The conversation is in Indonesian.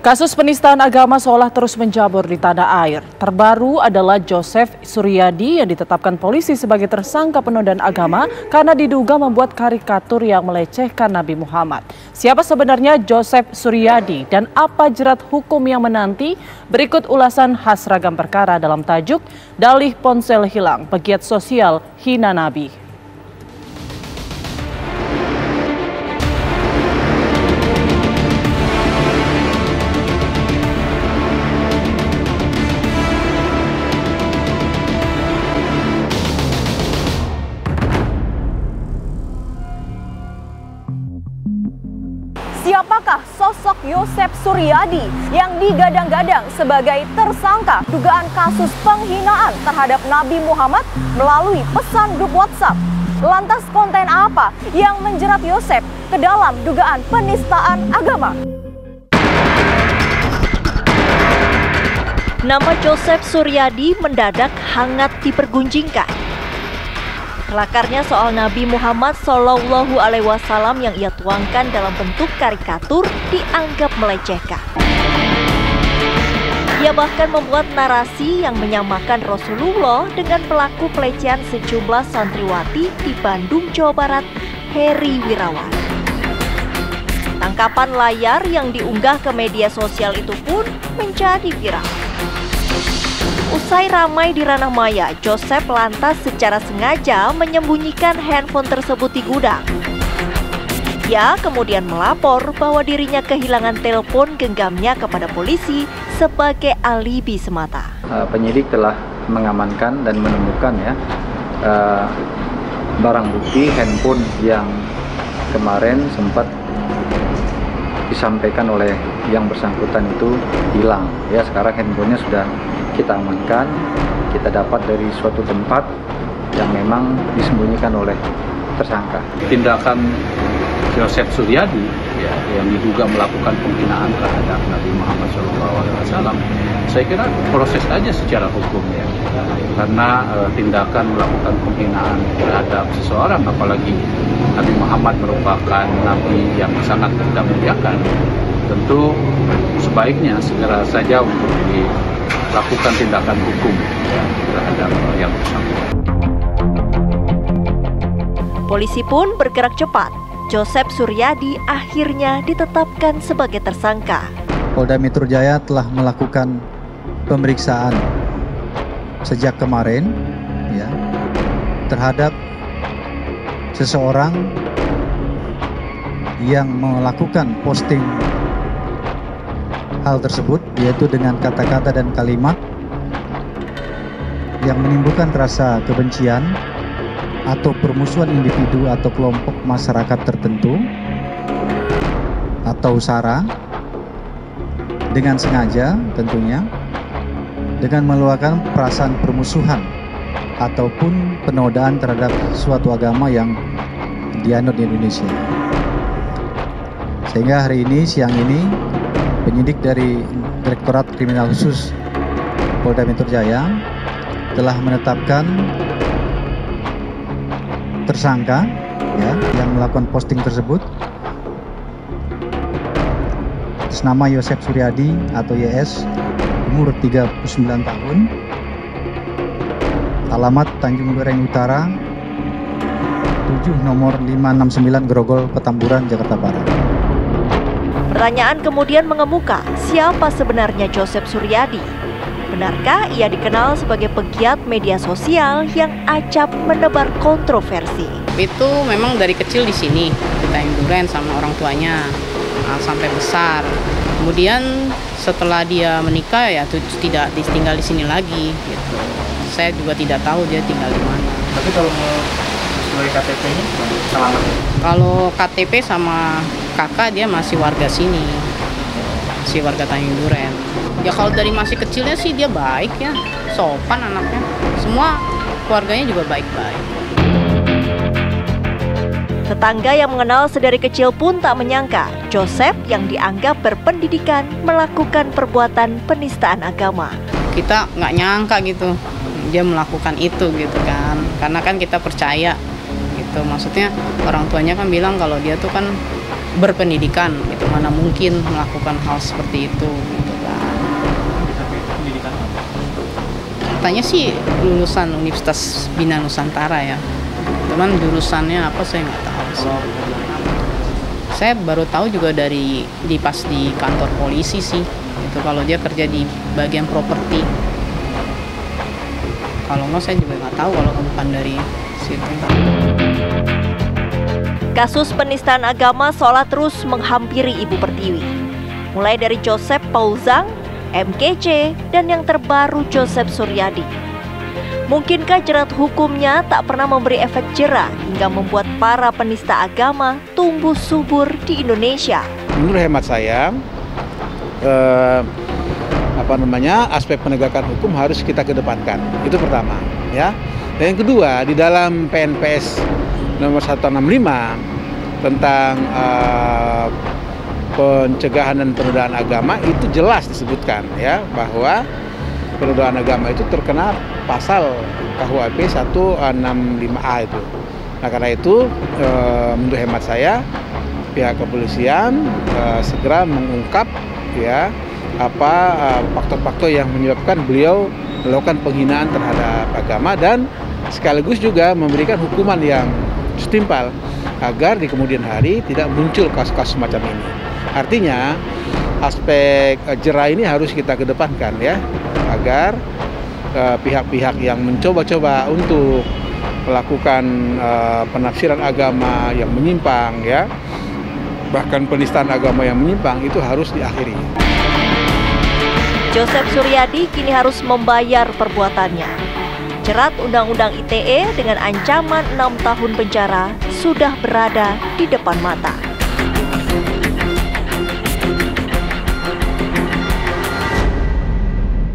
Kasus penistaan agama seolah terus menjamur di tanah air. Terbaru adalah Joseph Suryadi yang ditetapkan polisi sebagai tersangka penodaan agama karena diduga membuat karikatur yang melecehkan Nabi Muhammad. Siapa sebenarnya Joseph Suryadi dan apa jerat hukum yang menanti? Berikut ulasan khas ragam perkara dalam tajuk Dalih Ponsel Hilang, Pegiat Sosial Hina Nabi. Siapakah sosok Joseph Suryadi yang digadang-gadang sebagai tersangka dugaan kasus penghinaan terhadap Nabi Muhammad melalui pesan grup WhatsApp? Lantas konten apa yang menjerat Joseph ke dalam dugaan penistaan agama? Nama Joseph Suryadi mendadak hangat dipergunjingkan. Kelakarnya soal Nabi Muhammad Shallallahu Alaihi Wasallam yang ia tuangkan dalam bentuk karikatur dianggap melecehkan. Ia bahkan membuat narasi yang menyamakan Rasulullah dengan pelaku pelecehan sejumlah santriwati di Bandung, Jawa Barat, Heri Wirawan. Tangkapan layar yang diunggah ke media sosial itu pun menjadi viral. Usai ramai di ranah maya, Joseph lantas secara sengaja menyembunyikan handphone tersebut di gudang. Ia kemudian melapor bahwa dirinya kehilangan telepon genggamnya kepada polisi sebagai alibi semata. Penyidik telah mengamankan dan menemukan barang bukti handphone yang kemarin sempat disampaikan oleh yang bersangkutan itu hilang. Ya, sekarang handphonenya sudah kita amankan, kita dapat dari suatu tempat yang memang disembunyikan oleh tersangka. Tindakan Joseph Suryadi yang diduga melakukan penghinaan terhadap Nabi Muhammad SAW, saya kira proses aja secara hukum ya, karena tindakan melakukan penghinaan terhadap seseorang, apalagi Nabi Muhammad merupakan Nabi yang sangat kita muliakan, tentu sebaiknya segera saja untuk dilakukan tindakan hukum terhadap yang bersangkutan. Polisi pun bergerak cepat. Joseph Suryadi akhirnya ditetapkan sebagai tersangka. Polda Metro Jaya telah melakukan pemeriksaan sejak kemarin terhadap seseorang yang melakukan posting hal tersebut, yaitu dengan kata-kata dan kalimat yang menimbulkan rasa kebencian atau permusuhan individu atau kelompok masyarakat tertentu atau SARA dengan sengaja, tentunya dengan meluapkan perasaan permusuhan ataupun penodaan terhadap suatu agama yang dianut di Indonesia. Sehingga hari ini, siang ini, penyidik dari Direktorat Kriminal Khusus Polda Metro Jaya telah menetapkan tersangka yang melakukan posting tersebut atas nama Joseph Suryadi atau YS, umur 39 tahun, alamat Tanjung Duren Utara 7 nomor 569 Grogol, Petamburan, Jakarta Barat. Pertanyaan kemudian mengemuka, siapa sebenarnya Joseph Suryadi? Benarkah ia dikenal sebagai pegiat media sosial yang acap menebar kontroversi? Itu memang dari kecil di sini, di Tanjung Duren sama orang tuanya sampai besar. Kemudian setelah dia menikah ya tidak tinggal di sini lagi. Gitu. Saya juga tidak tahu dia tinggal di mana. Tapi kalau sesuai KTP-nya selamat? Kalau KTP sama kakak dia masih warga sini, masih warga Tanjung Duren. Ya kalau dari masih kecilnya sih dia baik ya, sopan anaknya. Semua keluarganya juga baik-baik. Tetangga yang mengenal sedari kecil pun tak menyangka Joseph yang dianggap berpendidikan melakukan perbuatan penistaan agama. Kita nggak nyangka gitu dia melakukan itu gitu kan, karena kan kita percaya gitu. Maksudnya orang tuanya kan bilang kalau dia tuh kan berpendidikan, gitu. Mana mungkin melakukan hal seperti itu, gitu kan. Katanya sih lulusan Universitas Bina Nusantara ya, cuman jurusannya apa saya nggak tahu. Saya baru tahu juga pas di kantor polisi sih, itu kalau dia kerja di bagian properti. Kalau nggak saya juga nggak tahu kalau bukan dari situ. Kasus penistaan agama seolah terus menghampiri Ibu Pertiwi. Mulai dari Joseph Paul Zhang, MKC, dan yang terbaru Joseph Suryadi. Mungkinkah jerat hukumnya tak pernah memberi efek jera hingga membuat para penista agama tumbuh subur di Indonesia? Menurut hemat saya, aspek penegakan hukum harus kita kedepankan. Itu pertama, ya. Dan yang kedua, di dalam PNPS nomor 165 tentang pencegahan dan penodaan agama itu jelas disebutkan ya bahwa penodaan agama itu terkena pasal KUHP 165A itu. Nah, karena itu menurut hemat saya pihak kepolisian segera mengungkap ya faktor-faktor yang menyebabkan beliau melakukan penghinaan terhadap agama dan sekaligus juga memberikan hukuman yang setimpal agar di kemudian hari tidak muncul kasus-kasus semacam ini. Artinya aspek jera ini harus kita kedepankan ya agar pihak-pihak yang mencoba-coba untuk melakukan penafsiran agama yang menyimpang ya bahkan penistaan agama yang menyimpang itu harus diakhiri. Joseph Suryadi kini harus membayar perbuatannya. Jerat Undang-Undang ITE dengan ancaman 6 tahun penjara sudah berada di depan mata.